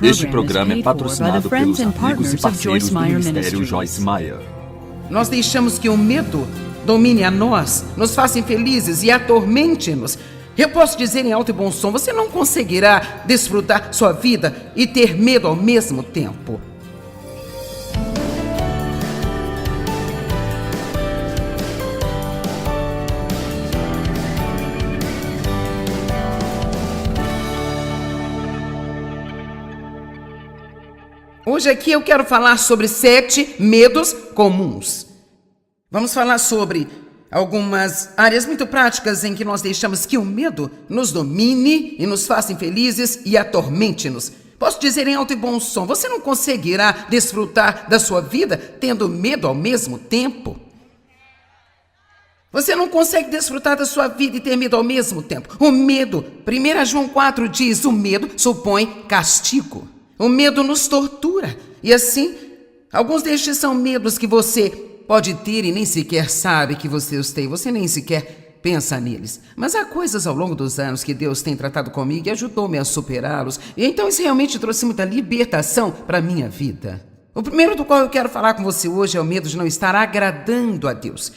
Este programa é patrocinado pelos amigos e parceiros do Ministério Joyce Meyer. Nós deixamos que o medo domine a nós, nos faça infelizes e atormente-nos. Eu posso dizer em alto e bom som, você não conseguirá desfrutar sua vida e ter medo ao mesmo tempo. Hoje aqui eu quero falar sobre 7 medos comuns. Vamos falar sobre algumas áreas muito práticas em que nós deixamos que o medo nos domine e nos faça infelizes e atormente-nos. Posso dizer em alto e bom som, você não conseguirá desfrutar da sua vida tendo medo ao mesmo tempo. Você não consegue desfrutar da sua vida e ter medo ao mesmo tempo. O medo, 1 João 4 diz, o medo supõe castigo. O medo nos tortura. E assim, alguns destes são medos que você pode ter e nem sequer sabe que você os tem. Você nem sequer pensa neles. Mas há coisas ao longo dos anos que Deus tem tratado comigo e ajudou-me a superá-los. E então isso realmente trouxe muita libertação para a minha vida. O primeiro do qual eu quero falar com você hoje é o medo de não estar agradando a Deus.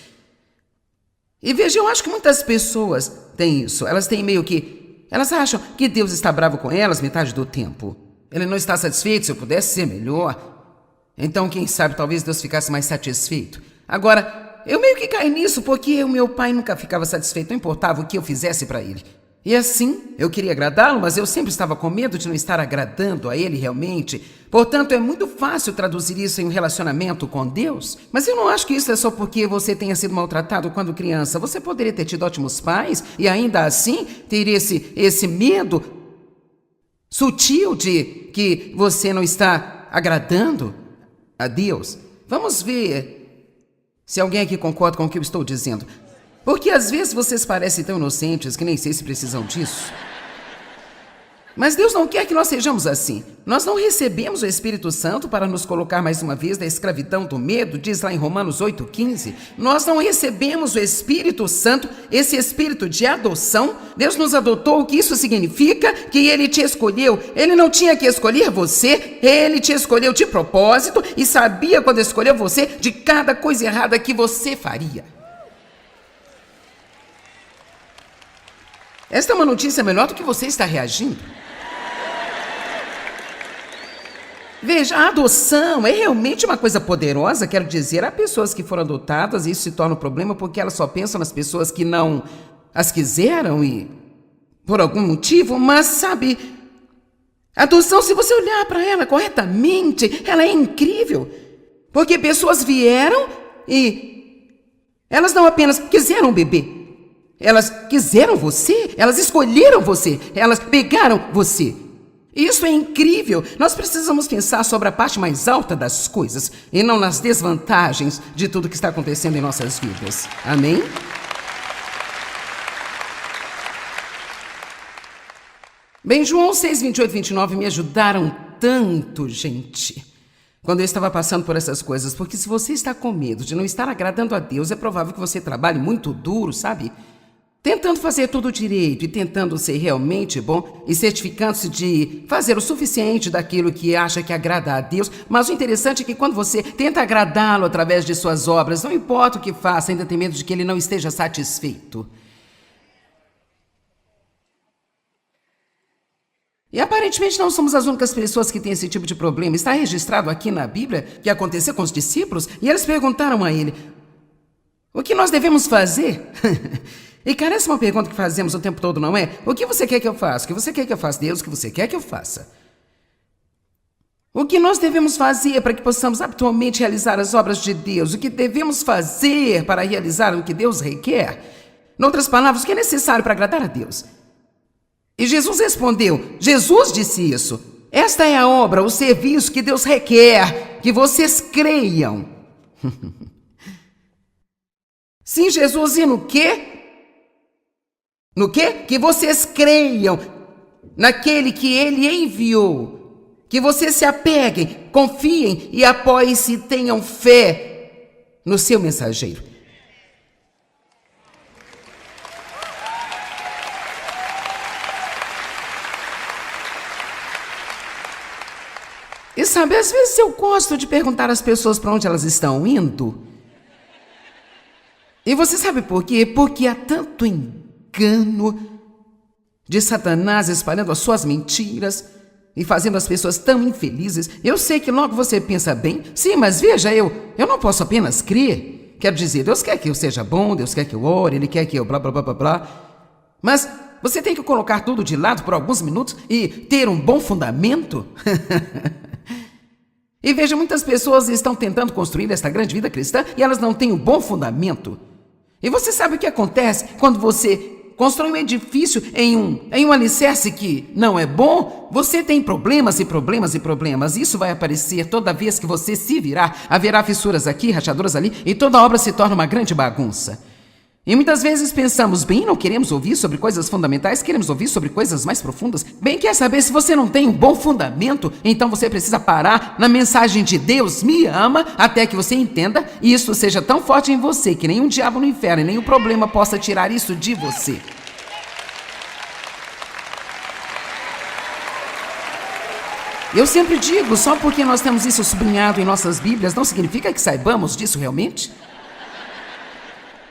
E veja, eu acho que muitas pessoas têm isso. Elas têm meio que... Elas acham que Deus está bravo com elas metade do tempo. Ele não está satisfeito, se eu pudesse ser melhor. Então, quem sabe, talvez Deus ficasse mais satisfeito. Agora, eu meio que caí nisso porque o meu pai nunca ficava satisfeito, não importava o que eu fizesse para ele. E assim, eu queria agradá-lo, mas eu sempre estava com medo de não estar agradando a ele realmente. Portanto, é muito fácil traduzir isso em um relacionamento com Deus. Mas eu não acho que isso é só porque você tenha sido maltratado quando criança. Você poderia ter tido ótimos pais e ainda assim ter esse medo sutil de que você não está agradando a Deus. Vamos ver se alguém aqui concorda com o que eu estou dizendo. Porque às vezes vocês parecem tão inocentes que nem sei se precisam disso. Mas Deus não quer que nós sejamos assim. Nós não recebemos o Espírito Santo para nos colocar mais uma vez da escravidão do medo, diz lá em Romanos 8,15. Nós não recebemos o Espírito Santo, esse Espírito de adoção. Deus nos adotou, o que isso significa? Que Ele te escolheu. Ele não tinha que escolher você, Ele te escolheu de propósito e sabia quando escolheu você de cada coisa errada que você faria. Esta é uma notícia melhor do que você está reagindo. Veja, a adoção é realmente uma coisa poderosa, quero dizer, há pessoas que foram adotadas e isso se torna um problema porque elas só pensam nas pessoas que não as quiseram e por algum motivo, mas sabe, a adoção, se você olhar para ela corretamente, ela é incrível, porque pessoas vieram e elas não apenas quiseram um bebê, elas quiseram você, elas escolheram você, elas pegaram você. Isso é incrível. Nós precisamos pensar sobre a parte mais alta das coisas e não nas desvantagens de tudo que está acontecendo em nossas vidas. Amém? Bem, João 6, 28 e 29 me ajudaram tanto, gente, quando eu estava passando por essas coisas, porque se você está com medo de não estar agradando a Deus, é provável que você trabalhe muito duro, sabe? Tentando fazer tudo direito e tentando ser realmente bom e certificando-se de fazer o suficiente daquilo que acha que agrada a Deus. Mas o interessante é que quando você tenta agradá-lo através de suas obras, não importa o que faça, ainda tem medo de que ele não esteja satisfeito. E aparentemente não somos as únicas pessoas que têm esse tipo de problema. Está registrado aqui na Bíblia que aconteceu com os discípulos e eles perguntaram a ele, o que nós devemos fazer? E cara, essa é uma pergunta que fazemos o tempo todo, não é? O que você quer que eu faça? O que você quer que eu faça? Deus, o que você quer que eu faça? O que nós devemos fazer para que possamos habitualmente realizar as obras de Deus? O que devemos fazer para realizar o que Deus requer? Em outras palavras, o que é necessário para agradar a Deus? E Jesus respondeu, Jesus disse isso. Esta é a obra, o serviço que Deus requer, que vocês creiam. Sim, Jesus, e no quê? No quê? Que vocês creiam naquele que Ele enviou. Que vocês se apeguem, confiem e apoiem-se e tenham fé no seu mensageiro. E sabe, às vezes eu gosto de perguntar às pessoas para onde elas estão indo. E você sabe por quê? Porque há tanto engano de Satanás espalhando as suas mentiras e fazendo as pessoas tão infelizes. Eu sei que logo você pensa bem, sim, mas veja, eu não posso apenas crer. Quero dizer, Deus quer que eu seja bom, Deus quer que eu ore, Ele quer que eu blá, blá, blá, blá, blá. Mas você tem que colocar tudo de lado por alguns minutos e ter um bom fundamento. E veja, muitas pessoas estão tentando construir esta grande vida cristã e elas não têm um bom fundamento. E você sabe o que acontece quando você constrói um edifício em um alicerce que não é bom? Você tem problemas e problemas e problemas. Isso vai aparecer toda vez que você se virar. Haverá fissuras aqui, rachaduras ali, e toda a obra se torna uma grande bagunça. E muitas vezes pensamos, bem, não queremos ouvir sobre coisas fundamentais, queremos ouvir sobre coisas mais profundas. Bem, quer saber, se você não tem um bom fundamento, então você precisa parar na mensagem de Deus me ama, até que você entenda e isso seja tão forte em você que nenhum diabo no inferno e nenhum problema possa tirar isso de você. Eu sempre digo, só porque nós temos isso sublinhado em nossas Bíblias, não significa que saibamos disso realmente.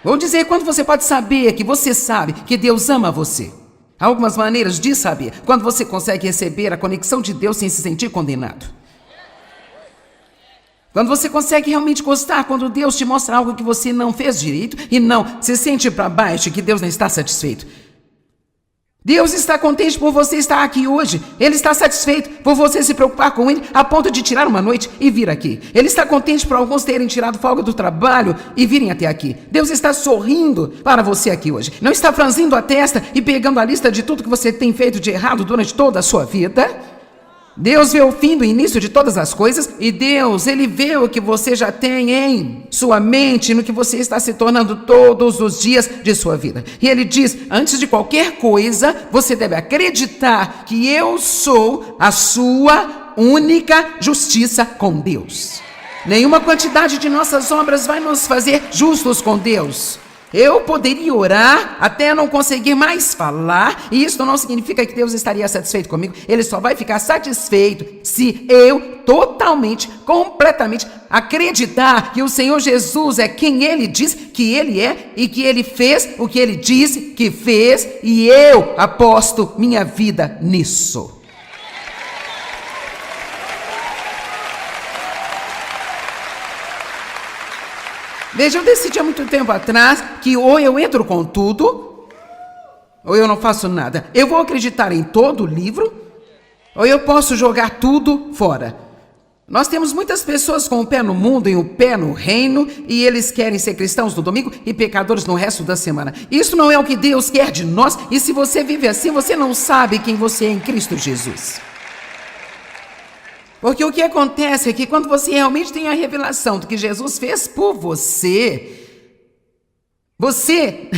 Vou dizer, quando você pode saber que você sabe que Deus ama você. Há algumas maneiras de saber. Quando você consegue receber a conexão de Deus sem se sentir condenado. Quando você consegue realmente gostar, quando Deus te mostra algo que você não fez direito e não se sente para baixo, que Deus não está satisfeito. Deus está contente por você estar aqui hoje. Ele está satisfeito por você se preocupar com Ele a ponto de tirar uma noite e vir aqui. Ele está contente por alguns terem tirado folga do trabalho e virem até aqui. Deus está sorrindo para você aqui hoje. Não está franzindo a testa e pegando a lista de tudo que você tem feito de errado durante toda a sua vida. Deus vê o fim do início de todas as coisas e Deus, Ele vê o que você já tem em sua mente, no que você está se tornando todos os dias de sua vida. E Ele diz, antes de qualquer coisa, você deve acreditar que eu sou a sua única justiça com Deus. Nenhuma quantidade de nossas obras vai nos fazer justos com Deus. Eu poderia orar até não conseguir mais falar, e isso não significa que Deus estaria satisfeito comigo. Ele só vai ficar satisfeito se eu totalmente, completamente acreditar que o Senhor Jesus é quem Ele diz que Ele é e que Ele fez o que Ele disse que fez, e eu aposto minha vida nisso. Veja, eu decidi há muito tempo atrás que ou eu entro com tudo, ou eu não faço nada. Eu vou acreditar em todo o livro, ou eu posso jogar tudo fora. Nós temos muitas pessoas com o pé no mundo e o pé no reino, e eles querem ser cristãos no domingo e pecadores no resto da semana. Isso não é o que Deus quer de nós, e se você vive assim, você não sabe quem você é em Cristo Jesus. Porque o que acontece é que quando você realmente tem a revelação do que Jesus fez por você, você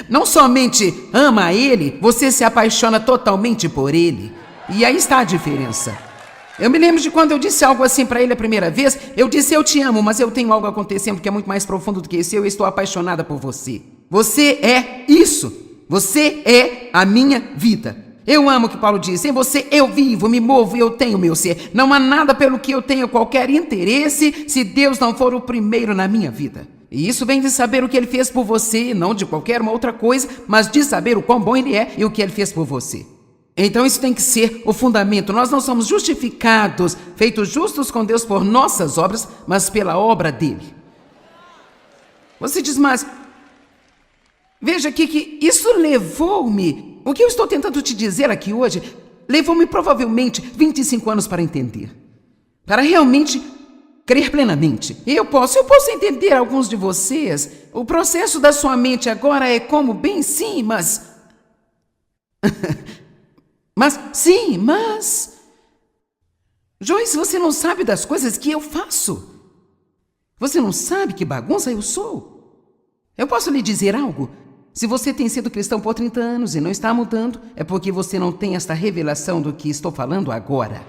não somente ama Ele, você se apaixona totalmente por Ele. E aí está a diferença. Eu me lembro de quando eu disse algo assim para Ele a primeira vez, eu disse, eu te amo, mas eu tenho algo acontecendo que é muito mais profundo do que isso, eu estou apaixonada por você. Você é isso, você é a minha vida. Eu amo o que Paulo diz, em você eu vivo, me movo e eu tenho meu ser. Não há nada pelo que eu tenha qualquer interesse se Deus não for o primeiro na minha vida. E isso vem de saber o que Ele fez por você, não de qualquer uma outra coisa, mas de saber o quão bom Ele é e o que Ele fez por você. Então isso tem que ser o fundamento. Nós não somos justificados, feitos justos com Deus por nossas obras, mas pela obra dEle. Você diz, mas veja aqui que isso levou-me... O que eu estou tentando te dizer aqui hoje levou-me provavelmente 25 anos para entender. Para realmente crer plenamente. Eu posso entender alguns de vocês. O processo da sua mente agora é como bem sim, mas... mas... Joyce, você não sabe das coisas que eu faço. Você não sabe que bagunça eu sou. Eu posso lhe dizer algo? Se você tem sido cristão por 30 anos e não está mudando, é porque você não tem esta revelação do que estou falando agora.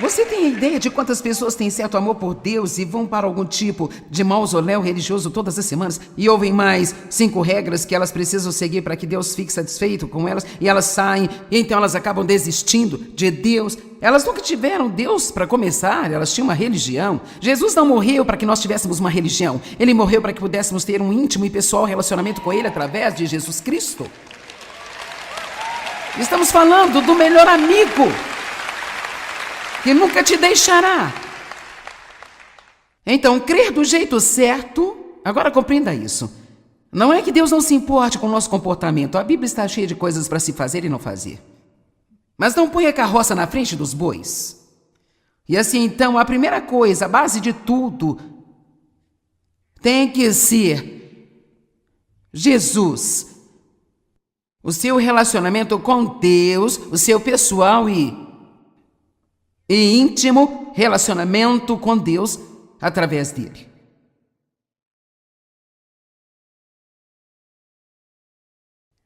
Você tem ideia de quantas pessoas têm certo amor por Deus e vão para algum tipo de mausoléu religioso todas as semanas e ouvem mais 5 regras que elas precisam seguir para que Deus fique satisfeito com elas e elas saem e então elas acabam desistindo de Deus? Elas nunca tiveram Deus para começar, elas tinham uma religião. Jesus não morreu para que nós tivéssemos uma religião. Ele morreu para que pudéssemos ter um íntimo e pessoal relacionamento com Ele através de Jesus Cristo. Estamos falando do melhor amigo que nunca te deixará. Então, crer do jeito certo, agora compreenda isso. Não é que Deus não se importe com o nosso comportamento. A Bíblia está cheia de coisas para se fazer e não fazer. Mas não põe a carroça na frente dos bois. E assim, então, a primeira coisa, a base de tudo, tem que ser Jesus. O seu relacionamento com Deus, o seu pessoal e íntimo relacionamento com Deus através dele.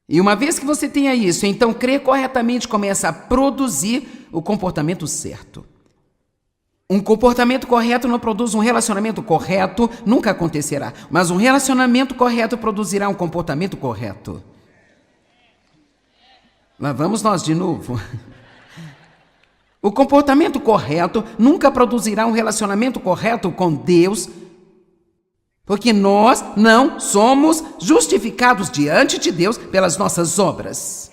E uma vez que você tenha isso, então crer corretamente começa a produzir o comportamento certo. Um comportamento correto não produz um relacionamento correto, nunca acontecerá. Mas um relacionamento correto produzirá um comportamento correto. Lá vamos nós de novo. O comportamento correto nunca produzirá um relacionamento correto com Deus, porque nós não somos justificados diante de Deus pelas nossas obras.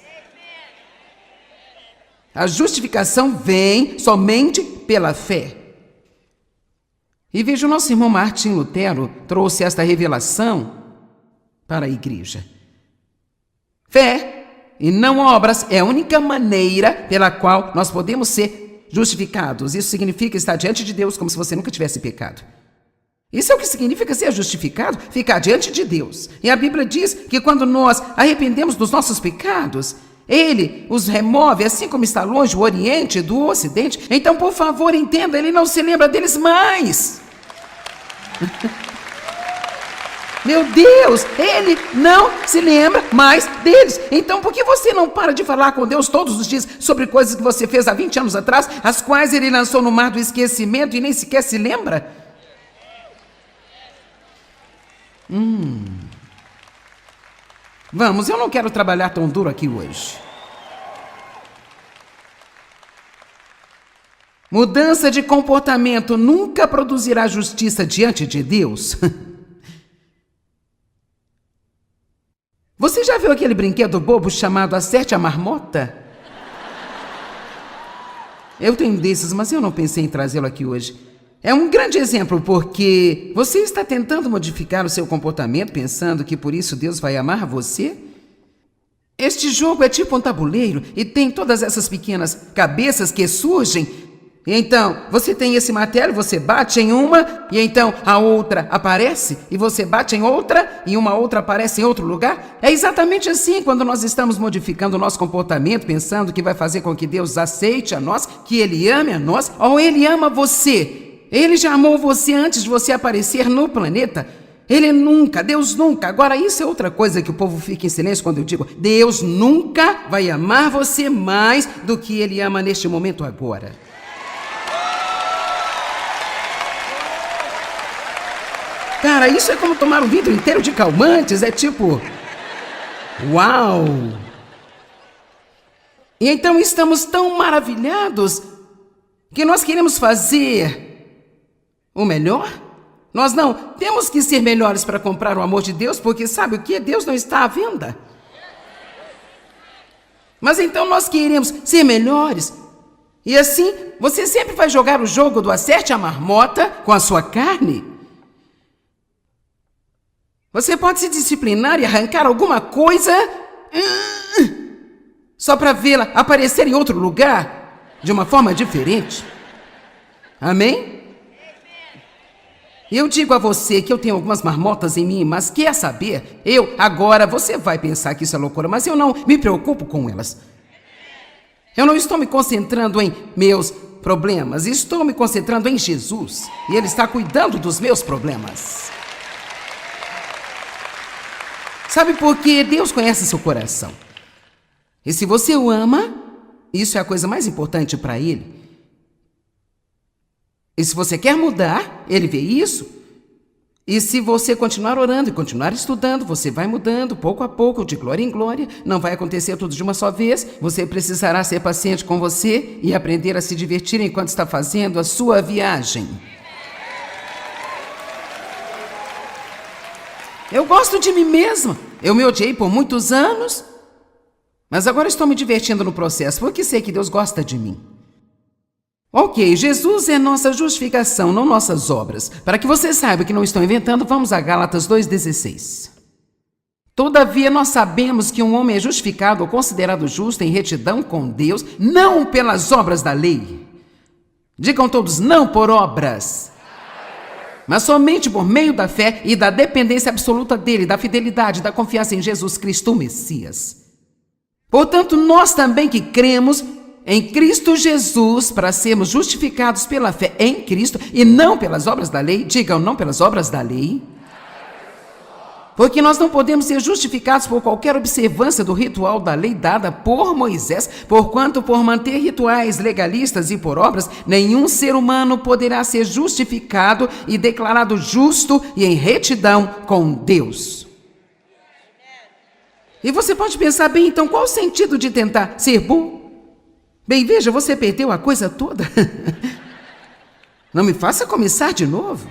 A justificação vem somente pela fé. E veja, o nosso irmão Martim Lutero trouxe esta revelação para a igreja. Fé e não obras é a única maneira pela qual nós podemos ser justificados. Isso significa estar diante de Deus como se você nunca tivesse pecado. Isso é o que significa ser justificado, ficar diante de Deus. E a Bíblia diz que quando nós arrependemos dos nossos pecados, Ele os remove, assim como está longe o Oriente do Ocidente. Então, por favor, entenda, Ele não se lembra deles mais. Meu Deus, Ele não se lembra mais deles. Então, por que você não para de falar com Deus todos os dias sobre coisas que você fez há 20 anos atrás, as quais Ele lançou no mar do esquecimento e nem sequer se lembra? Vamos, eu não quero trabalhar tão duro aqui hoje. Mudança de comportamento nunca produzirá justiça diante de Deus. Você já viu aquele brinquedo bobo chamado Acerte a Marmota? Eu tenho desses, mas eu não pensei em trazê-lo aqui hoje. É um grande exemplo porque você está tentando modificar o seu comportamento pensando que por isso Deus vai amar você? Este jogo é tipo um tabuleiro e tem todas essas pequenas cabeças que surgem. E então, você tem esse martelo, você bate em uma, e então a outra aparece, e você bate em outra, e uma outra aparece em outro lugar. É exatamente assim quando nós estamos modificando o nosso comportamento, pensando que vai fazer com que Deus aceite a nós, que Ele ame a nós, ou Ele ama você. Ele já amou você antes de você aparecer no planeta. Ele nunca, Deus nunca. Agora, isso é outra coisa que o povo fica em silêncio quando eu digo. Deus nunca vai amar você mais do que Ele ama neste momento agora. Cara, isso é como tomar um vidro inteiro de calmantes, é tipo... Uau! E então estamos tão maravilhados que nós queremos fazer o melhor? Nós não temos que ser melhores para comprar o amor de Deus, porque sabe o que? Deus não está à venda. Mas então nós queremos ser melhores. E assim, você sempre vai jogar o jogo do acerte a marmota com a sua carne? Você pode se disciplinar e arrancar alguma coisa só para vê-la aparecer em outro lugar de uma forma diferente. Amém? Eu digo a você que eu tenho algumas marmotas em mim, mas quer saber? Agora, você vai pensar que isso é loucura, mas eu não me preocupo com elas. Eu não estou me concentrando em meus problemas, estou me concentrando em Jesus. E Ele está cuidando dos meus problemas. Sabe por quê? Deus conhece seu coração. E se você o ama, isso é a coisa mais importante para Ele. E se você quer mudar, ele vê isso. E se você continuar orando e continuar estudando, você vai mudando pouco a pouco, de glória em glória. Não vai acontecer tudo de uma só vez. Você precisará ser paciente com você e aprender a se divertir enquanto está fazendo a sua viagem. Eu gosto de mim mesma. Eu me odiei por muitos anos, mas agora estou me divertindo no processo, porque sei que Deus gosta de mim. Ok, Jesus é nossa justificação, não nossas obras. Para que você saiba que não estou inventando, vamos a Gálatas 2,16. Todavia nós sabemos que um homem é justificado ou considerado justo em retidão com Deus, não pelas obras da lei. Digam todos, não por obras, mas somente por meio da fé e da dependência absoluta dele, da fidelidade, da confiança em Jesus Cristo, o Messias. Portanto, nós também que cremos em Cristo Jesus, para sermos justificados pela fé em Cristo e não pelas obras da lei, digam não pelas obras da lei, porque nós não podemos ser justificados por qualquer observância do ritual da lei dada por Moisés, porquanto por manter rituais legalistas e por obras, nenhum ser humano poderá ser justificado e declarado justo e em retidão com Deus. E você pode pensar, bem, então qual o sentido de tentar ser bom? Bem, veja, você perdeu a coisa toda. Não me faça começar de novo.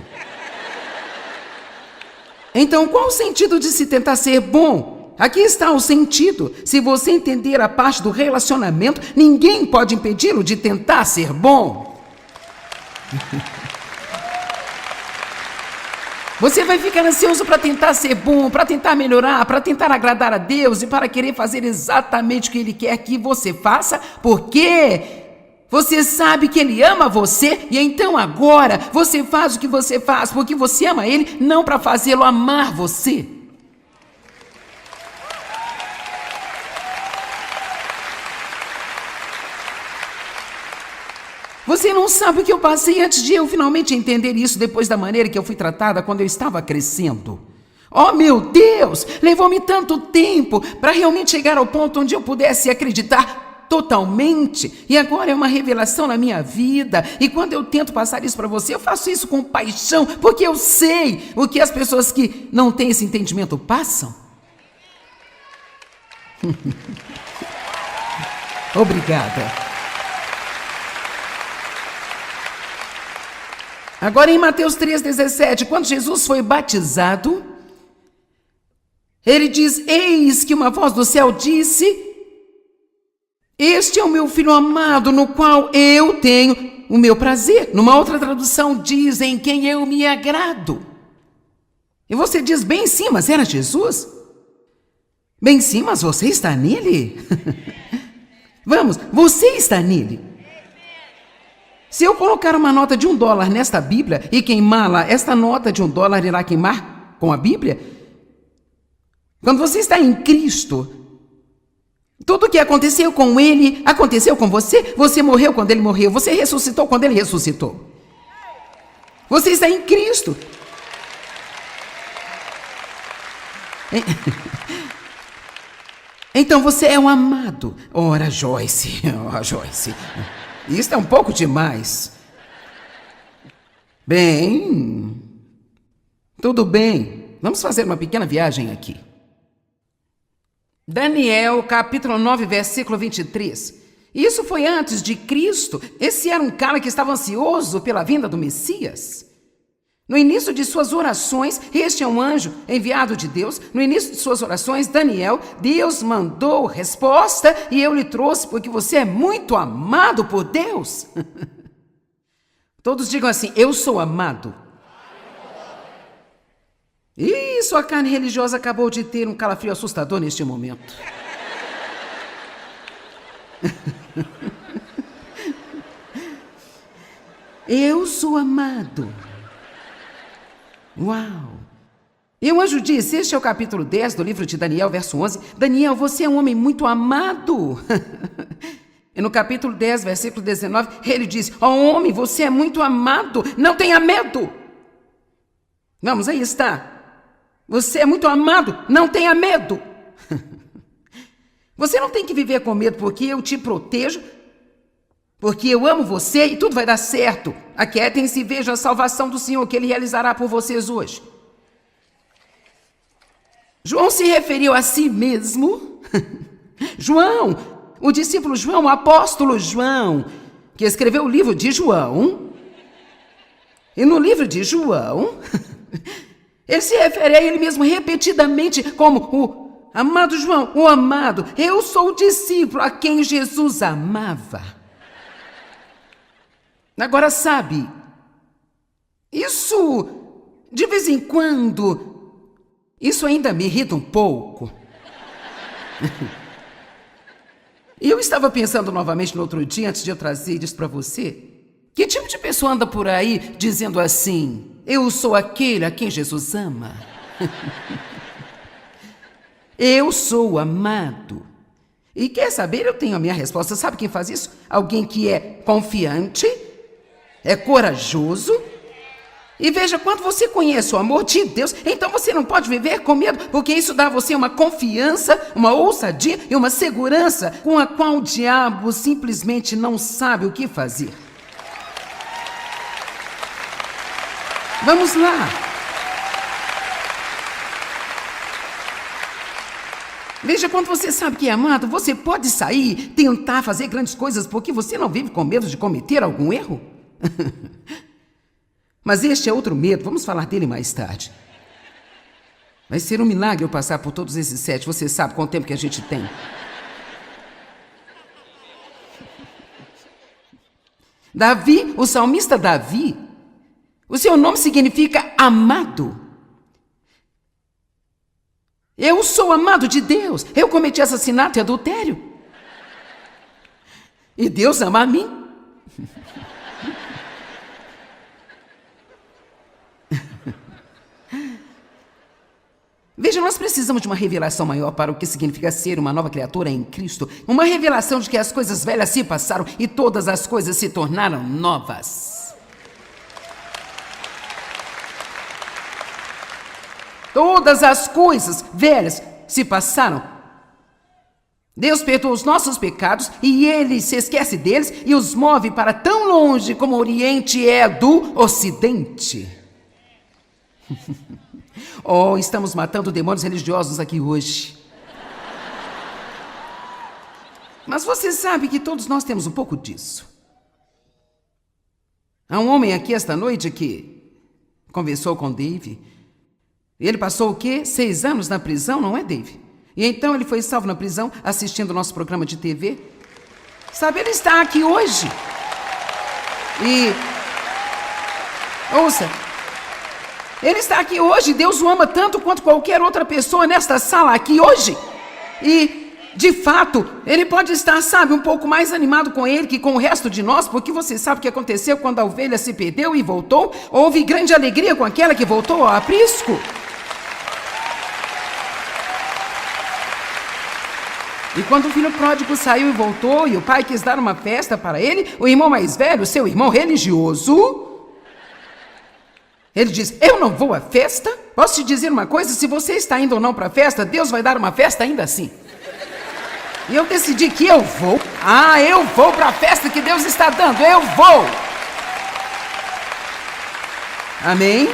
Então, qual o sentido de se tentar ser bom? Aqui está o sentido. Se você entender a parte do relacionamento, ninguém pode impedi-lo de tentar ser bom. Você vai ficar ansioso para tentar ser bom, para tentar melhorar, para tentar agradar a Deus e para querer fazer exatamente o que Ele quer que você faça, porque você sabe que Ele ama você e então agora você faz o que você faz porque você ama Ele, não para fazê-lo amar você. Você não sabe o que eu passei antes de eu finalmente entender isso depois da maneira que eu fui tratada quando eu estava crescendo. Oh, meu Deus! Levou-me tanto tempo para realmente chegar ao ponto onde eu pudesse acreditar totalmente. E agora é uma revelação na minha vida. E quando eu tento passar isso para você, eu faço isso com paixão, porque eu sei o que as pessoas que não têm esse entendimento passam. Obrigada. Agora em Mateus 3,17, quando Jesus foi batizado, ele diz, eis que uma voz do céu disse, este é o meu filho amado, no qual eu tenho o meu prazer. Numa outra tradução diz, em quem eu me agrado. E você diz, bem sim, mas era Jesus? Bem sim, mas você está nele? Vamos, você está nele. Se eu colocar uma nota de $1 nesta Bíblia e queimá-la, esta nota de $1 irá queimar com a Bíblia? Quando você está em Cristo, tudo o que aconteceu com Ele, aconteceu com você. Você morreu quando Ele morreu, você ressuscitou quando Ele ressuscitou. Você está em Cristo. Então você é um amado. Ora, Joyce, Joyce... Isso é um pouco demais. Bem, tudo bem. Vamos fazer uma pequena viagem aqui. Daniel, capítulo 9, versículo 23. Isso foi antes de Cristo. Esse era um cara que estava ansioso pela vinda do Messias. No início de suas orações, este é um anjo enviado de Deus. No início de suas orações, Daniel, Deus mandou resposta e eu lhe trouxe porque você é muito amado por Deus. Todos digam assim, eu sou amado. E sua carne religiosa acabou de ter um calafrio assustador neste momento. Eu sou amado. Uau! E o anjo disse, este é o capítulo 10 do livro de Daniel, verso 11. Daniel, você é um homem muito amado. E no capítulo 10, versículo 19, ele diz, ó homem, você é muito amado, não tenha medo. Vamos, aí está. Você é muito amado, não tenha medo. Você não tem que viver com medo, porque eu te protejo. Porque eu amo você e tudo vai dar certo. Aquietem-se e vejam a salvação do Senhor que Ele realizará por vocês hoje. João se referiu a si mesmo. João, o discípulo João, o apóstolo João, que escreveu o livro de João. E no livro de João, ele se refere a ele mesmo repetidamente como o amado João, o amado. Eu sou o discípulo a quem Jesus amava. Agora, sabe, isso, de vez em quando, isso ainda me irrita um pouco. E eu estava pensando novamente no outro dia, antes de eu trazer isso para você, que tipo de pessoa anda por aí dizendo assim, eu sou aquele a quem Jesus ama? Eu sou amado. E quer saber, eu tenho a minha resposta. Sabe quem faz isso? Alguém que é confiante, é corajoso. E veja, quando você conhece o amor de Deus, então você não pode viver com medo, porque isso dá a você uma confiança, uma ousadia e uma segurança com a qual o diabo simplesmente não sabe o que fazer. Vamos lá. Veja, quando você sabe que é amado, você pode sair, tentar fazer grandes coisas, porque você não vive com medo de cometer algum erro. Mas este é outro medo, vamos falar dele mais tarde. Vai ser um milagre eu passar por todos esses 7, você sabe quanto tempo que a gente tem. Davi, o salmista Davi, o seu nome significa amado. Eu sou amado de Deus. Eu cometi assassinato e adultério. E Deus ama a mim. Veja, nós precisamos de uma revelação maior para o que significa ser uma nova criatura em Cristo. Uma revelação de que as coisas velhas se passaram e todas as coisas se tornaram novas. Todas as coisas velhas se passaram. Deus perdoa os nossos pecados e Ele se esquece deles e os move para tão longe como o Oriente é do Ocidente. Oh, estamos matando demônios religiosos aqui hoje. Mas você sabe que todos nós temos um pouco disso. Há um homem aqui esta noite que conversou com Dave. Ele passou o quê? 6 anos na prisão, não é, Dave? E então ele foi salvo na prisão, assistindo o nosso programa de TV. Sabe, ele está aqui hoje. E, ouça, ele está aqui hoje. Deus o ama tanto quanto qualquer outra pessoa nesta sala aqui hoje. E, de fato, ele pode estar, sabe, um pouco mais animado com ele que com o resto de nós, porque você sabe o que aconteceu quando a ovelha se perdeu e voltou? Houve grande alegria com aquela que voltou ao aprisco. E quando o filho pródigo saiu e voltou, e o pai quis dar uma festa para ele, o irmão mais velho, seu irmão religioso, ele diz, eu não vou à festa? Posso te dizer uma coisa? Se você está indo ou não para a festa, Deus vai dar uma festa ainda assim. E eu decidi que eu vou. Eu vou para a festa que Deus está dando, eu vou. Amém?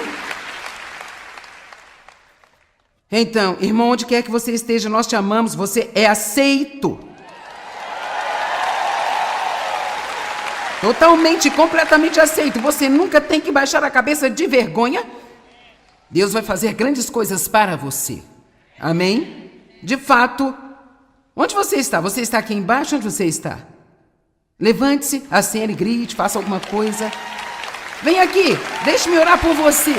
Então, irmão, onde quer que você esteja, nós te amamos, você é aceito. Totalmente, completamente aceito. Você nunca tem que baixar a cabeça de vergonha. Deus vai fazer grandes coisas para você. Amém? De fato, onde você está? Você está aqui embaixo? Onde você está? Levante-se, acene, grite, faça alguma coisa. Vem aqui, deixe-me orar por você.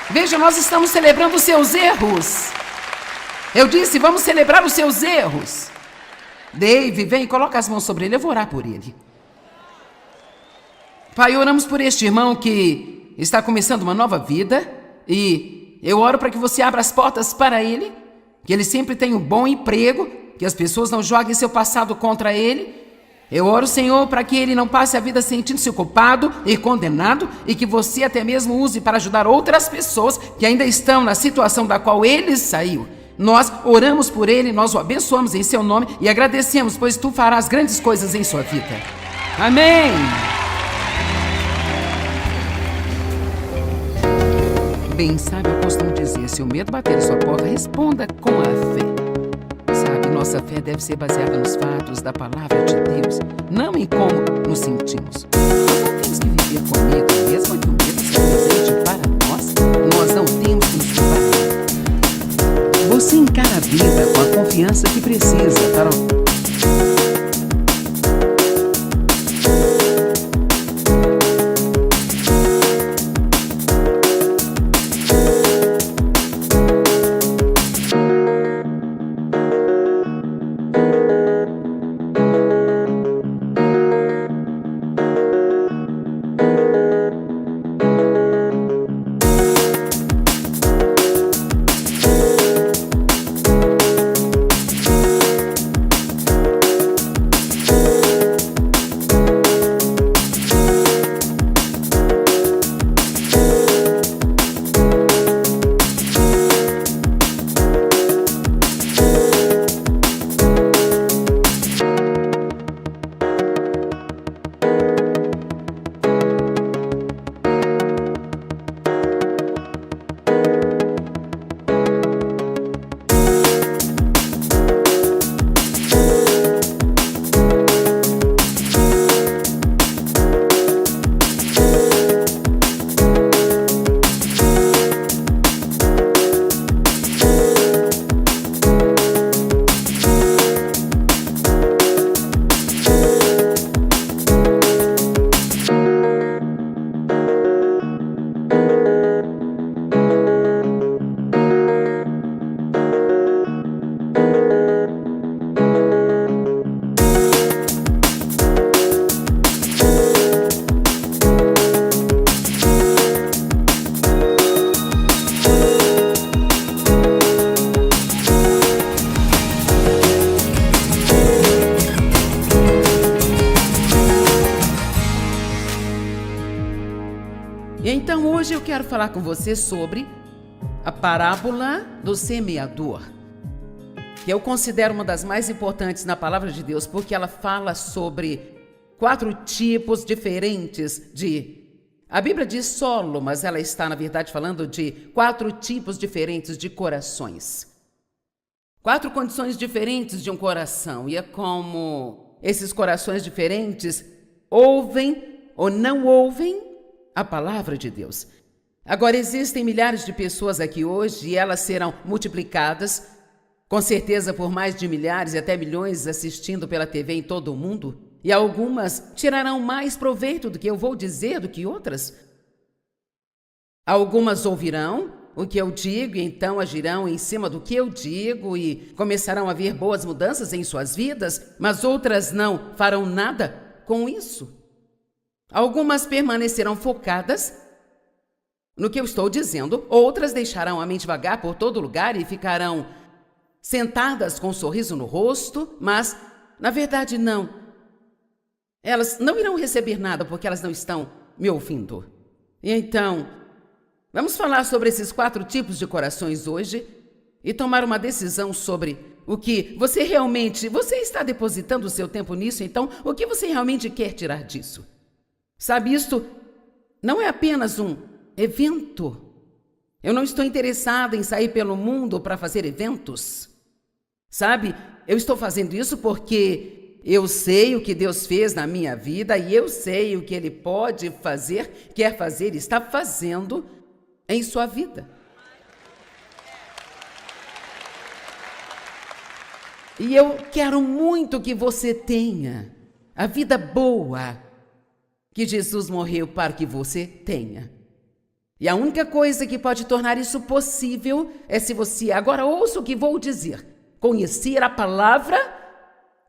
Veja, nós estamos celebrando os seus erros. Eu disse, vamos celebrar os seus erros. Dave, vem, coloca as mãos sobre ele, eu vou orar por ele. Pai, oramos por este irmão que está começando uma nova vida. E eu oro para que você abra as portas para ele, que ele sempre tenha um bom emprego, que as pessoas não joguem seu passado contra ele. Eu oro, Senhor, para que ele não passe a vida sentindo-se culpado e condenado e que você até mesmo use para ajudar outras pessoas que ainda estão na situação da qual ele saiu. Nós oramos por ele, nós o abençoamos em seu nome e agradecemos, pois tu farás grandes coisas em sua vida. Amém! Bem, sabe, eu costumo dizer, se o medo bater em sua porta, responda com a fé. Sabe, nossa fé deve ser baseada nos fatos da palavra de Deus, não em como nos sentimos. Nós não temos que viver com medo, mesmo que o medo seja presente para nós, nós não temos que nos preparar. Você encara a vida com a confiança que precisa para o... Então hoje eu quero falar com você sobre a parábola do semeador, que eu considero uma das mais importantes na palavra de Deus, porque ela fala sobre 4 tipos diferentes de... A Bíblia diz solo, mas ela está, na verdade, falando de 4 tipos diferentes de corações. 4 condições diferentes de um coração, e é como esses corações diferentes ouvem ou não ouvem a palavra de Deus. Agora, existem milhares de pessoas aqui hoje e elas serão multiplicadas, com certeza por mais de milhares e até milhões assistindo pela TV em todo o mundo, e algumas tirarão mais proveito do que eu vou dizer do que outras. Algumas ouvirão o que eu digo e então agirão em cima do que eu digo e começarão a ver boas mudanças em suas vidas, mas outras não farão nada com isso. Algumas permanecerão focadas no que eu estou dizendo, outras deixarão a mente vagar por todo lugar e ficarão sentadas com um sorriso no rosto, mas, na verdade, não. Elas não irão receber nada porque elas não estão me ouvindo. E então, vamos falar sobre esses 4 tipos de corações hoje e tomar uma decisão sobre o que você realmente... Você está depositando o seu tempo nisso, então, o que você realmente quer tirar disso? Sabe, isto não é apenas um evento. Eu não estou interessada em sair pelo mundo para fazer eventos. Sabe, eu estou fazendo isso porque eu sei o que Deus fez na minha vida e eu sei o que Ele pode fazer, quer fazer e está fazendo em sua vida. E eu quero muito que você tenha a vida boa que Jesus morreu para que você tenha. E a única coisa que pode tornar isso possível é se você, agora ouça o que vou dizer, conhecer a palavra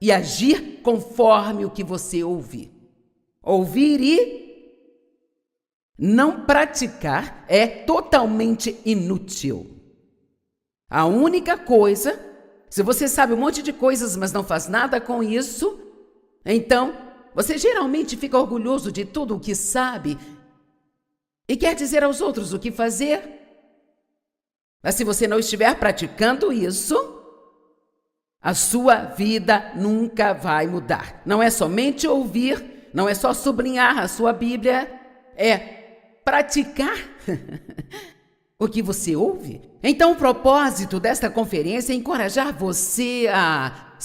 e agir conforme o que você ouvir. Ouvir e não praticar é totalmente inútil. A única coisa, se você sabe um monte de coisas, mas não faz nada com isso, então você geralmente fica orgulhoso de tudo o que sabe e quer dizer aos outros o que fazer, Mas se você não estiver praticando isso, a sua vida nunca vai mudar. Não é somente ouvir, não é só sublinhar a sua Bíblia, é praticar o que você ouve. Então, o propósito desta conferência é encorajar você a,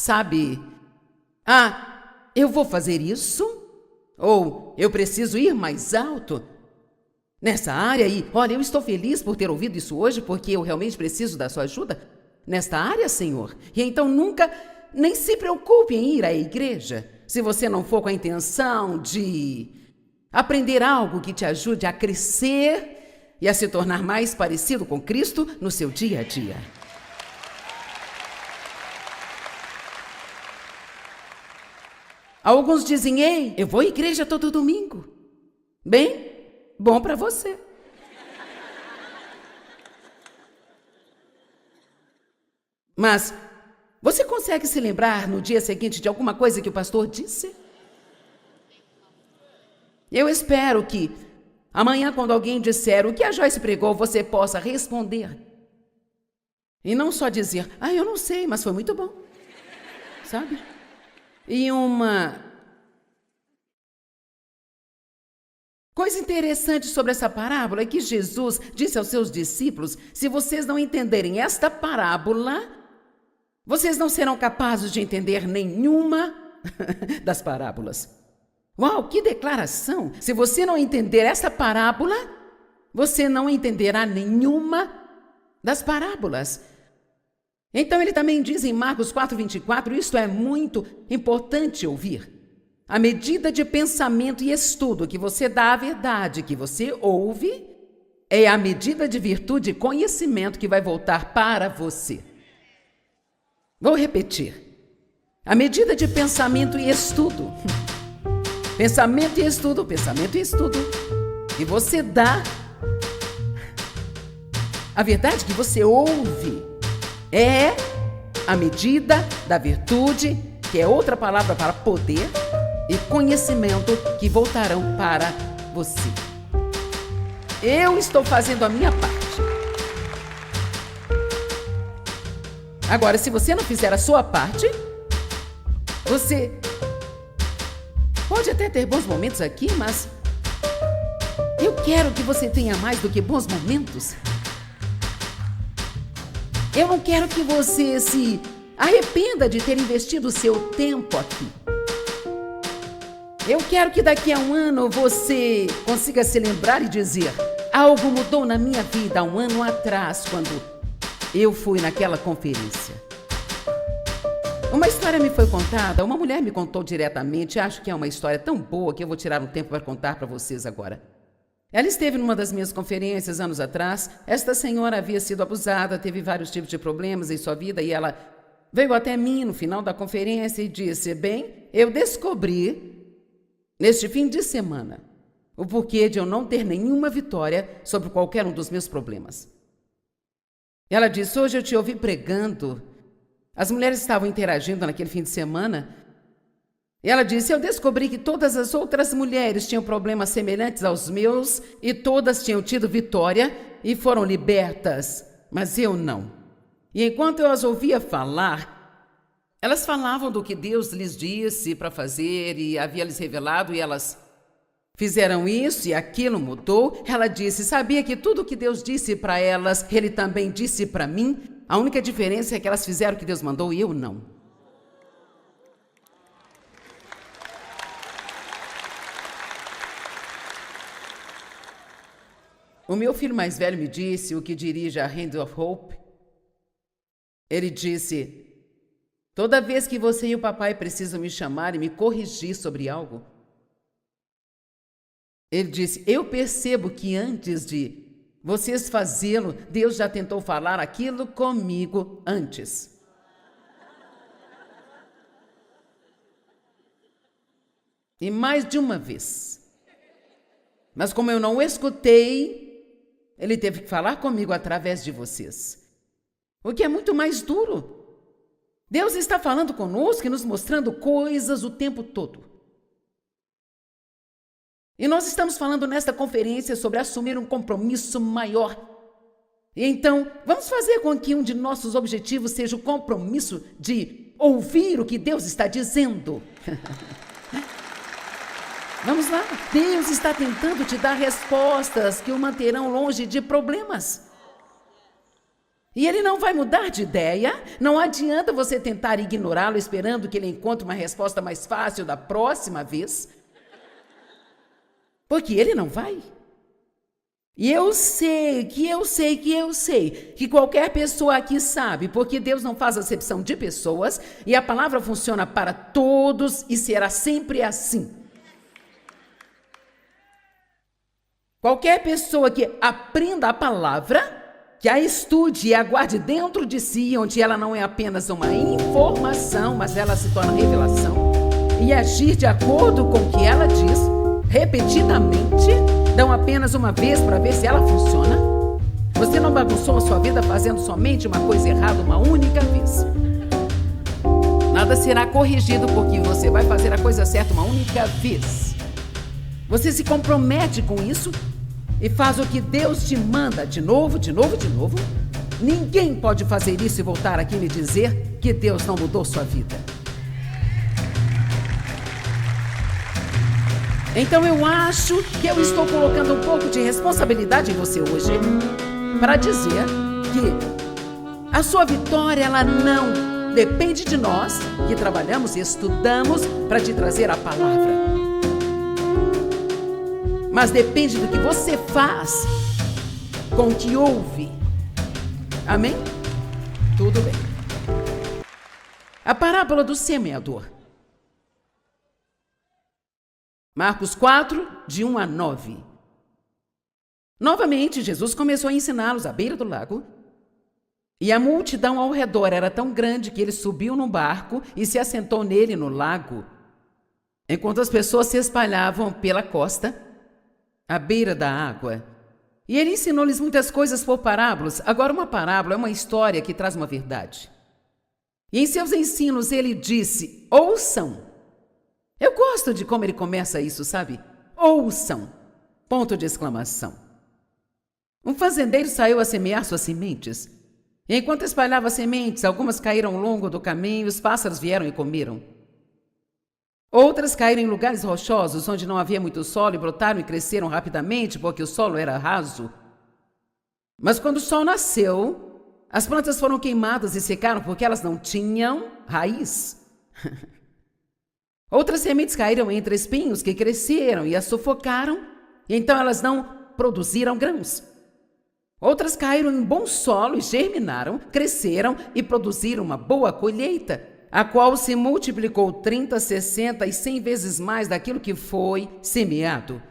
eu vou fazer isso, ou eu preciso ir mais alto nessa área e, olha, eu estou feliz por ter ouvido isso hoje, porque eu realmente preciso da sua ajuda nesta área, Senhor. E então nunca, nem se preocupe em ir à igreja, se você não for com a intenção de aprender algo que te ajude a crescer e a se tornar mais parecido com Cristo no seu dia a dia. Alguns dizem, ei, eu vou à igreja todo domingo. Bem, bom para você. Mas você consegue se lembrar no dia seguinte de alguma coisa que o pastor disse? Eu espero que amanhã, quando alguém disser o que a Joyce pregou, você possa responder. E não só dizer, eu não sei, mas foi muito bom. Sabe? E uma coisa interessante sobre essa parábola é que Jesus disse aos seus discípulos, se vocês não entenderem esta parábola, vocês não serão capazes de entender nenhuma das parábolas. Uau, que declaração! Se você não entender essa parábola, você não entenderá nenhuma das parábolas. Então ele também diz em Marcos 4:24, isto é muito importante ouvir. A medida de pensamento e estudo que você dá à verdade que você ouve é a medida de virtude e conhecimento que vai voltar para você. Vou repetir. A medida de pensamento e estudo. Pensamento e estudo, que você dá, a verdade que você ouve é a medida da virtude, que é outra palavra para poder, e conhecimento que voltarão para você. Eu estou fazendo a minha parte. Agora, se você não fizer a sua parte, você pode até ter bons momentos aqui, mas eu quero que você tenha mais do que bons momentos. Eu não quero que você se arrependa de ter investido o seu tempo aqui. Eu quero que daqui a um ano você consiga se lembrar e dizer, algo mudou na minha vida há um ano atrás, quando eu fui naquela conferência. Uma história me foi contada, uma mulher me contou diretamente, acho que é uma história tão boa que eu vou tirar um tempo para contar para vocês agora. Ela esteve numa das minhas conferências anos atrás. Esta senhora havia sido abusada, teve vários tipos de problemas em sua vida e ela veio até mim no final da conferência e disse, bem, eu descobri neste fim de semana o porquê de eu não ter nenhuma vitória sobre qualquer um dos meus problemas. Ela disse, hoje eu te ouvi pregando. As mulheres estavam interagindo naquele fim de semana. E ela disse, eu descobri que todas as outras mulheres tinham problemas semelhantes aos meus e todas tinham tido vitória e foram libertas, mas eu não. E enquanto eu as ouvia falar, elas falavam do que Deus lhes disse para fazer e havia lhes revelado e elas fizeram isso e aquilo mudou. Ela disse, sabia que tudo que Deus disse para elas, Ele também disse para mim? A única diferença é que elas fizeram o que Deus mandou e eu não. O meu filho mais velho me disse, o que dirige a Hand of Hope, ele disse, toda vez que você e o papai precisam me chamar e me corrigir sobre algo, ele disse, eu percebo que antes de vocês fazê-lo, Deus já tentou falar aquilo comigo antes. E mais de uma vez. Mas como eu não escutei, Ele teve que falar comigo através de vocês. O que é muito mais duro. Deus está falando conosco e nos mostrando coisas o tempo todo. E nós estamos falando nesta conferência sobre assumir um compromisso maior. Então, vamos fazer com que um de nossos objetivos seja o compromisso de ouvir o que Deus está dizendo. Vamos lá. Deus está tentando te dar respostas que o manterão longe de problemas. E Ele não vai mudar de ideia. Não adianta você tentar ignorá-lo esperando que Ele encontre uma resposta mais fácil da próxima vez. Porque Ele não vai. E eu sei que qualquer pessoa aqui sabe, porque Deus não faz acepção de pessoas e a palavra funciona para todos e será sempre assim. Qualquer pessoa que aprenda a palavra, que a estude e a guarde dentro de si, onde ela não é apenas uma informação, mas ela se torna revelação, e agir de acordo com o que ela diz, repetidamente, não apenas uma vez para ver se ela funciona. Você não bagunçou a sua vida fazendo somente uma coisa errada uma única vez. Nada será corrigido porque você vai fazer a coisa certa uma única vez. Você se compromete com isso e faz o que Deus te manda de novo. Ninguém pode fazer isso e voltar aqui me dizer que Deus não mudou sua vida. Então eu acho que eu estou colocando um pouco de responsabilidade em você hoje para dizer que a sua vitória, ela não depende de nós que trabalhamos e estudamos para te trazer a palavra, mas depende do que você faz com o que ouve. Amém? Tudo bem. A parábola do semeador. Marcos 4, de 1 a 9. Novamente, Jesus começou a ensiná-los à beira do lago, e a multidão ao redor era tão grande que ele subiu num barco e se assentou nele no lago, enquanto as pessoas se espalhavam pela costa, à beira da água. E ele ensinou-lhes muitas coisas por parábolas. Agora, uma parábola é uma história que traz uma verdade. E em seus ensinos ele disse: ouçam. Eu gosto de como ele começa isso, sabe? Ouçam! Ponto de exclamação. Um fazendeiro saiu a semear suas sementes. E enquanto espalhava sementes, algumas caíram ao longo do caminho, os pássaros vieram e comeram. Outras caíram em lugares rochosos, onde não havia muito solo, e brotaram e cresceram rapidamente, porque o solo era raso. Mas quando o sol nasceu, as plantas foram queimadas e secaram, porque elas não tinham raiz. Outras sementes caíram entre espinhos que cresceram e as sufocaram, e então elas não produziram grãos. Outras caíram em bom solo e germinaram, cresceram e produziram uma boa colheita, a qual se multiplicou 30, 60 e 100 vezes mais daquilo que foi semeado.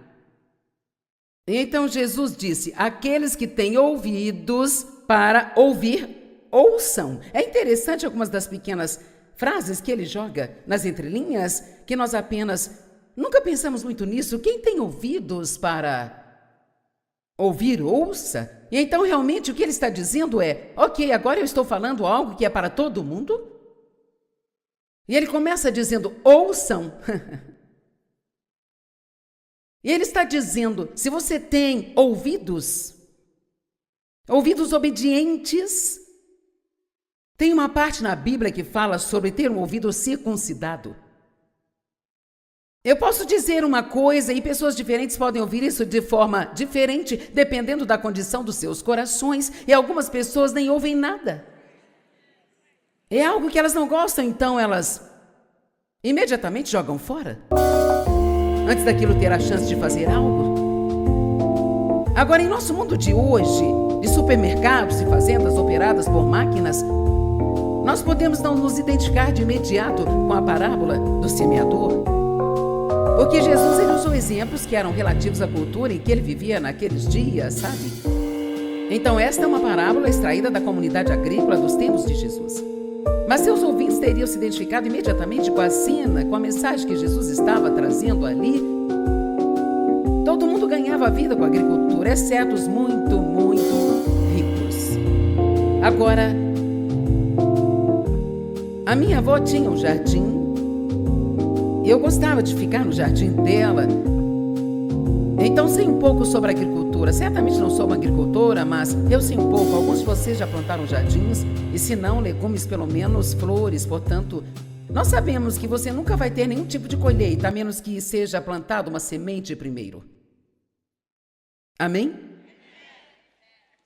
E então Jesus disse: aqueles que têm ouvidos para ouvir, ouçam. É interessante algumas das pequenas frases que ele joga nas entrelinhas, que nós apenas nunca pensamos muito nisso. Quem tem ouvidos para ouvir, ouça. E então realmente o que ele está dizendo é: ok, agora eu estou falando algo que é para todo mundo. E ele começa dizendo: ouçam. E ele está dizendo: se você tem ouvidos obedientes. Tem uma parte na Bíblia que fala sobre ter um ouvido circuncidado. Eu posso dizer uma coisa e pessoas diferentes podem ouvir isso de forma diferente, dependendo da condição dos seus corações, e algumas pessoas nem ouvem nada. É algo que elas não gostam, então elas imediatamente jogam fora, antes daquilo ter a chance de fazer algo. Agora, em nosso mundo de hoje, de supermercados e fazendas operadas por máquinas, nós podemos não nos identificar de imediato com a parábola do semeador, porque Jesus ele usou exemplos que eram relativos à cultura em que ele vivia naqueles dias, sabe? Então esta é uma parábola extraída da comunidade agrícola dos tempos de Jesus. Mas seus ouvintes teriam se identificado imediatamente com a cena, com a mensagem que Jesus estava trazendo ali. Todo mundo ganhava vida com a agricultura, exceto os muito, muito ricos. Agora, a minha avó tinha um jardim e eu gostava de ficar no jardim dela. Então sei um pouco sobre a agricultura agricultura. Certamente não sou uma agricultora, mas eu sei um pouco. Alguns de vocês já plantaram jardins, e se não, legumes, pelo menos flores. Portanto, nós sabemos que você nunca vai ter nenhum tipo de colheita, a menos que seja plantada uma semente primeiro. Amém?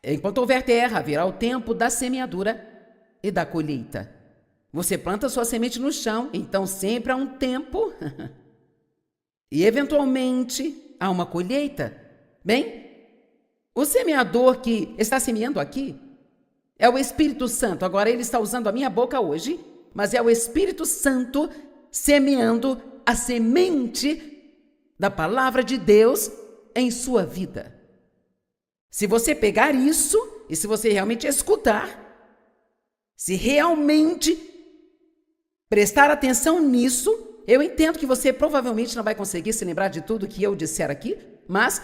Enquanto houver terra, haverá o tempo da semeadura e da colheita. Você planta sua semente no chão, então sempre há um tempo e eventualmente há uma colheita. Bem, o semeador que está semeando aqui é o Espírito Santo. Agora ele está usando a minha boca hoje, mas é o Espírito Santo semeando a semente da palavra de Deus em sua vida. Se você pegar isso e se você realmente escutar, se realmente prestar atenção nisso, eu entendo que você provavelmente não vai conseguir se lembrar de tudo que eu disser aqui, mas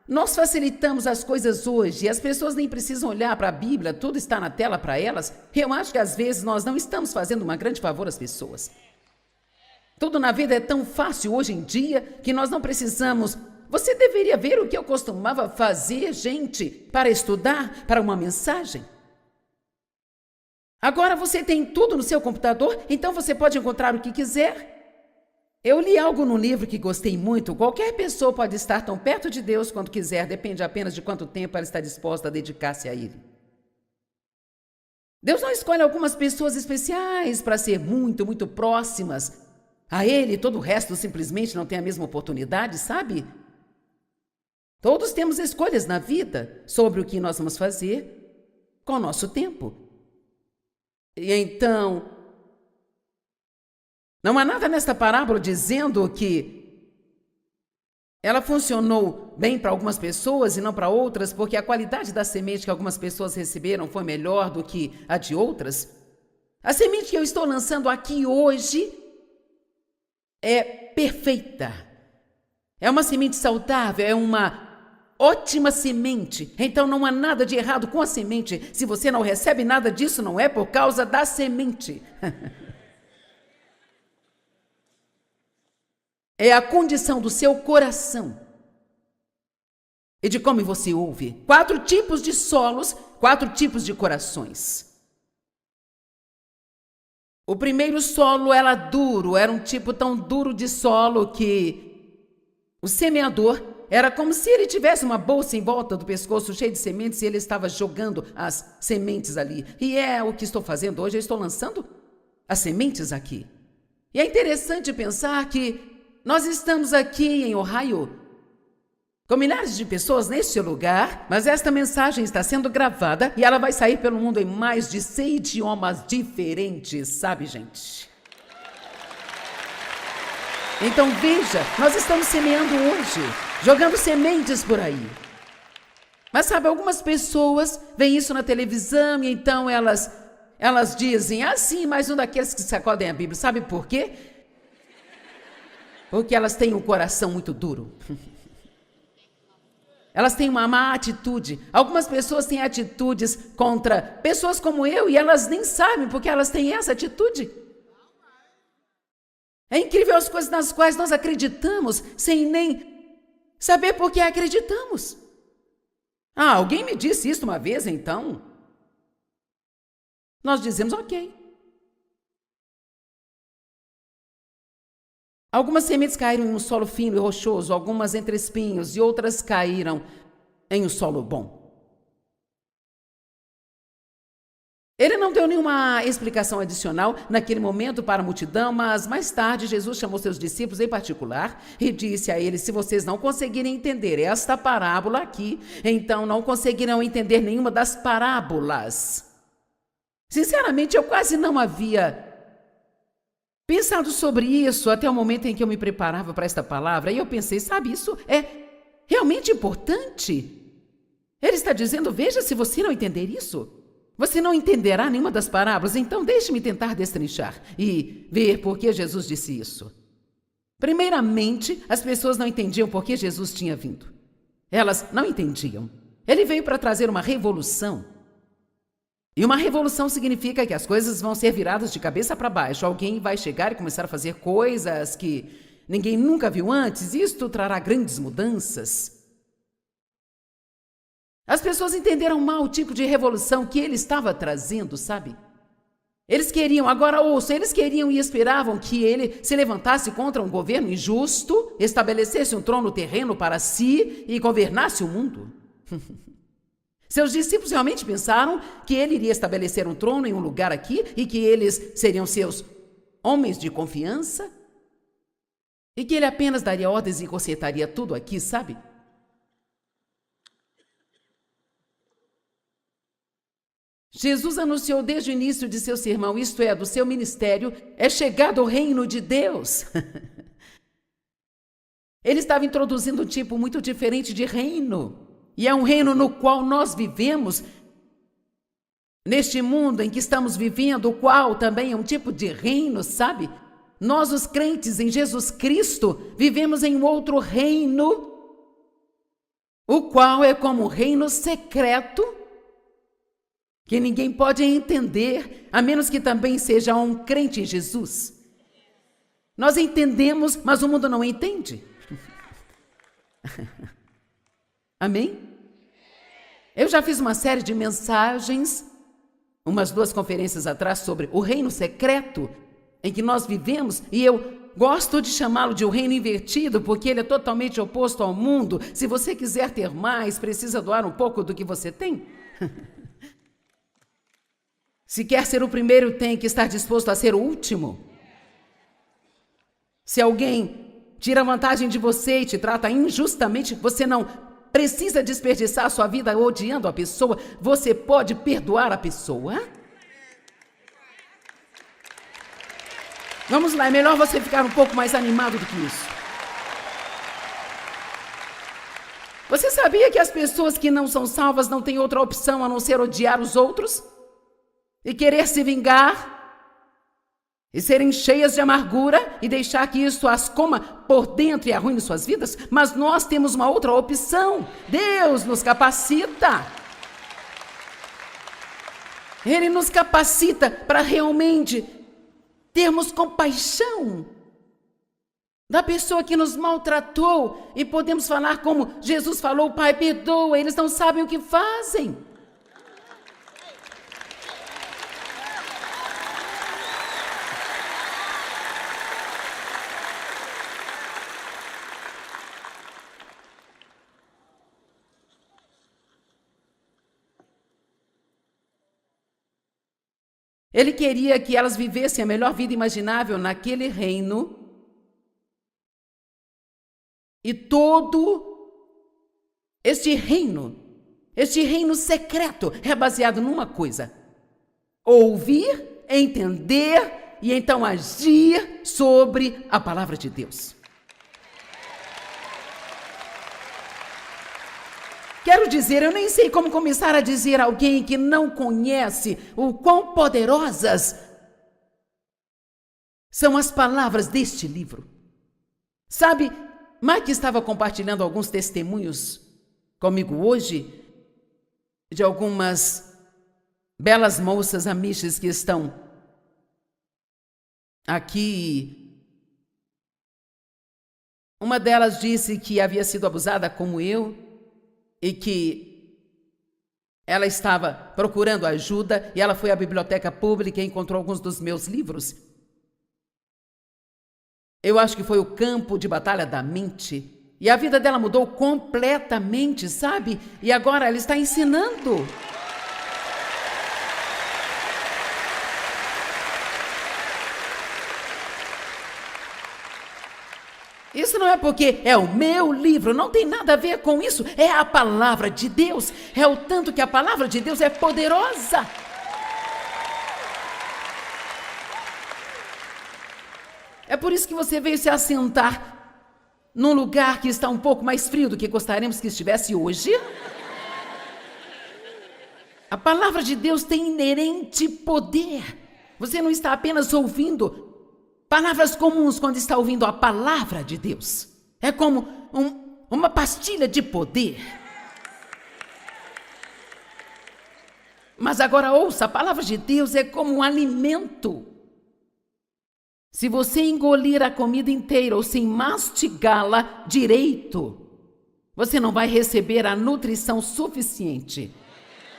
nós facilitamos as coisas hoje e as pessoas nem precisam olhar para a Bíblia, tudo está na tela para elas. Eu acho que às vezes nós não estamos fazendo um grande favor às pessoas. Tudo na vida é tão fácil hoje em dia que nós não precisamos. Você deveria ver o que eu costumava fazer, gente, para estudar, para uma mensagem. Agora você tem tudo no seu computador, então você pode encontrar o que quiser. Eu li algo num livro que gostei muito. Qualquer pessoa pode estar tão perto de Deus quanto quiser, depende apenas de quanto tempo ela está disposta a dedicar-se a Ele. Deus não escolhe algumas pessoas especiais para ser muito, muito próximas a Ele, todo o resto simplesmente não tem a mesma oportunidade, sabe? Todos temos escolhas na vida sobre o que nós vamos fazer com o nosso tempo. E então, não há nada nesta parábola dizendo que ela funcionou bem para algumas pessoas e não para outras, porque a qualidade da semente que algumas pessoas receberam foi melhor do que a de outras. A semente que eu estou lançando aqui hoje é perfeita. É uma semente saudável, é uma ótima semente. Então não há nada de errado com a semente. Se você não recebe nada disso, não é por causa da semente. É a condição do seu coração e de como você ouve. 4 tipos de solos, 4 tipos de corações. O primeiro solo era duro, era um tipo tão duro de solo que o semeador era como se ele tivesse uma bolsa em volta do pescoço cheia de sementes e ele estava jogando as sementes ali. E é o que estou fazendo hoje, eu estou lançando as sementes aqui. E é interessante pensar que nós estamos aqui em Ohio com milhares de pessoas neste lugar, mas esta mensagem está sendo gravada e ela vai sair pelo mundo em mais de 6 idiomas diferentes, sabe, gente? Então veja, nós estamos semeando hoje, jogando sementes por aí. Mas sabe, algumas pessoas veem isso na televisão e então elas dizem, sim, mais um daqueles que sacodem a Bíblia. Sabe por quê? Porque elas têm um coração muito duro. Elas têm uma má atitude. Algumas pessoas têm atitudes contra pessoas como eu e elas nem sabem porque elas têm essa atitude. É incrível as coisas nas quais nós acreditamos sem nem saber por que acreditamos. Alguém me disse isso uma vez, então nós dizemos ok. Algumas sementes caíram em um solo fino e rochoso, algumas entre espinhos e outras caíram em um solo bom. Ele não deu nenhuma explicação adicional naquele momento para a multidão, mas mais tarde Jesus chamou seus discípulos em particular e disse a eles, se vocês não conseguirem entender esta parábola aqui, então não conseguirão entender nenhuma das parábolas. Sinceramente, eu quase não havia pensado sobre isso até o momento em que eu me preparava para esta palavra, e eu pensei, sabe, isso é realmente importante. Ele está dizendo, veja, se você não entender isso, você não entenderá nenhuma das parábolas, então deixe-me tentar destrinchar e ver por que Jesus disse isso. Primeiramente, as pessoas não entendiam por que Jesus tinha vindo. Elas não entendiam. Ele veio para trazer uma revolução. E uma revolução significa que as coisas vão ser viradas de cabeça para baixo. Alguém vai chegar e começar a fazer coisas que ninguém nunca viu antes. Isto trará grandes mudanças. As pessoas entenderam mal o tipo de revolução que ele estava trazendo, sabe? Eles queriam, agora ouçam, eles queriam e esperavam que ele se levantasse contra um governo injusto, estabelecesse um trono terreno para si e governasse o mundo. Seus discípulos realmente pensaram que ele iria estabelecer um trono em um lugar aqui e que eles seriam seus homens de confiança? E que ele apenas daria ordens e consertaria tudo aqui, sabe? Jesus anunciou desde o início de seu sermão, isto é, do seu ministério, é chegado o reino de Deus. Ele estava introduzindo um tipo muito diferente de reino. E é um reino no qual nós vivemos, neste mundo em que estamos vivendo, o qual também é um tipo de reino, sabe? Nós, os crentes em Jesus Cristo, vivemos em um outro reino, o qual é como um reino secreto, que ninguém pode entender, a menos que também seja um crente em Jesus. Nós entendemos, mas o mundo não entende. Amém? Eu já fiz uma série de mensagens, umas 2 conferências atrás, sobre o reino secreto em que nós vivemos, e eu gosto de chamá-lo de um reino invertido, porque ele é totalmente oposto ao mundo. Se você quiser ter mais, precisa doar um pouco do que você tem. Se quer ser o primeiro, tem que estar disposto a ser o último. Se alguém tira vantagem de você e te trata injustamente, você não precisa desperdiçar a sua vida odiando a pessoa. Você pode perdoar a pessoa. Vamos lá, é melhor você ficar um pouco mais animado do que isso. Você sabia que as pessoas que não são salvas não têm outra opção a não ser odiar os outros? E querer se vingar, e serem cheias de amargura, e deixar que isso as coma por dentro e arruine suas vidas? Mas nós temos uma outra opção. Deus nos capacita. Ele nos capacita para realmente termos compaixão da pessoa que nos maltratou, e podemos falar como Jesus falou: Pai, perdoa, eles não sabem o que fazem. Ele queria que elas vivessem a melhor vida imaginável naquele reino. E todo este reino secreto é baseado numa coisa: ouvir, entender e então agir sobre a palavra de Deus. Quero dizer, eu nem sei como começar a dizer a alguém que não conhece o quão poderosas são as palavras deste livro. Sabe, Mike estava compartilhando alguns testemunhos comigo hoje de algumas belas moças amishes que estão aqui. Uma delas disse que havia sido abusada como eu, e que ela estava procurando ajuda, e ela foi à biblioteca pública e encontrou alguns dos meus livros. Eu acho que foi o campo de batalha da mente, e a vida dela mudou completamente, sabe? E agora ela está ensinando. Isso não é porque é o meu livro, não tem nada a ver com isso. É a palavra de Deus. É o tanto que a palavra de Deus é poderosa. É por isso que você veio se assentar num lugar que está um pouco mais frio do que gostaríamos que estivesse hoje. A palavra de Deus tem inerente poder. Você não está apenas ouvindo palavras comuns quando está ouvindo a palavra de Deus. É como uma pastilha de poder. Mas agora ouça, a palavra de Deus é como um alimento. Se você engolir a comida inteira ou sem mastigá-la direito, você não vai receber a nutrição suficiente.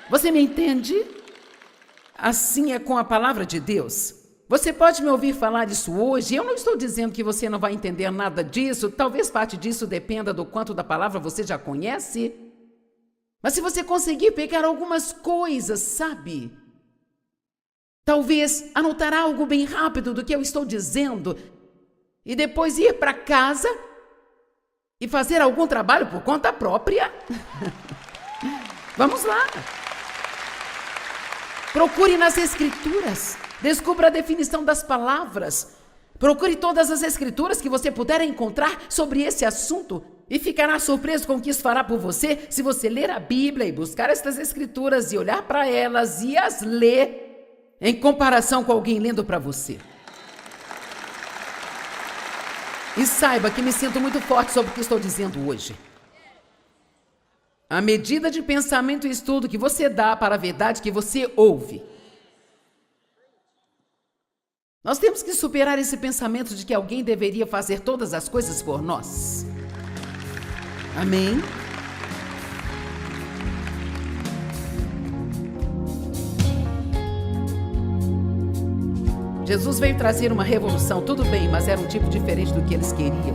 Você me entende? Assim é com a palavra de Deus. Você pode me ouvir falar isso hoje. Eu não estou dizendo que você não vai entender nada disso. Talvez parte disso dependa do quanto da palavra você já conhece. Mas se você conseguir pegar algumas coisas, sabe? Talvez anotar algo bem rápido do que eu estou dizendo e depois ir para casa e fazer algum trabalho por conta própria. Vamos lá. Procure nas Escrituras. Descubra a definição das palavras. Procure todas as Escrituras que você puder encontrar sobre esse assunto e ficará surpreso com o que isso fará por você se você ler a Bíblia e buscar estas Escrituras e olhar para elas e as ler em comparação com alguém lendo para você. E saiba que me sinto muito forte sobre o que estou dizendo hoje. A medida de pensamento e estudo que você dá para a verdade que você ouve. Nós temos que superar esse pensamento de que alguém deveria fazer todas as coisas por nós. Amém? Jesus veio trazer uma revolução, tudo bem, mas era um tipo diferente do que eles queriam.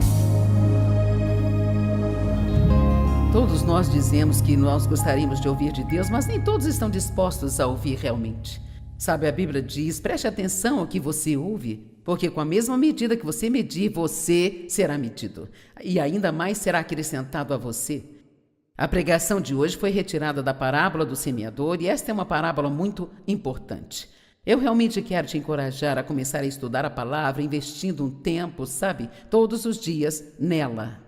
Todos nós dizemos que nós gostaríamos de ouvir de Deus, mas nem todos estão dispostos a ouvir realmente. Sabe, a Bíblia diz, preste atenção ao que você ouve, porque com a mesma medida que você medir, você será medido. E ainda mais será acrescentado a você. A pregação de hoje foi retirada da parábola do semeador e esta é uma parábola muito importante. Eu realmente quero te encorajar a começar a estudar a palavra, investindo um tempo, sabe, todos os dias nela.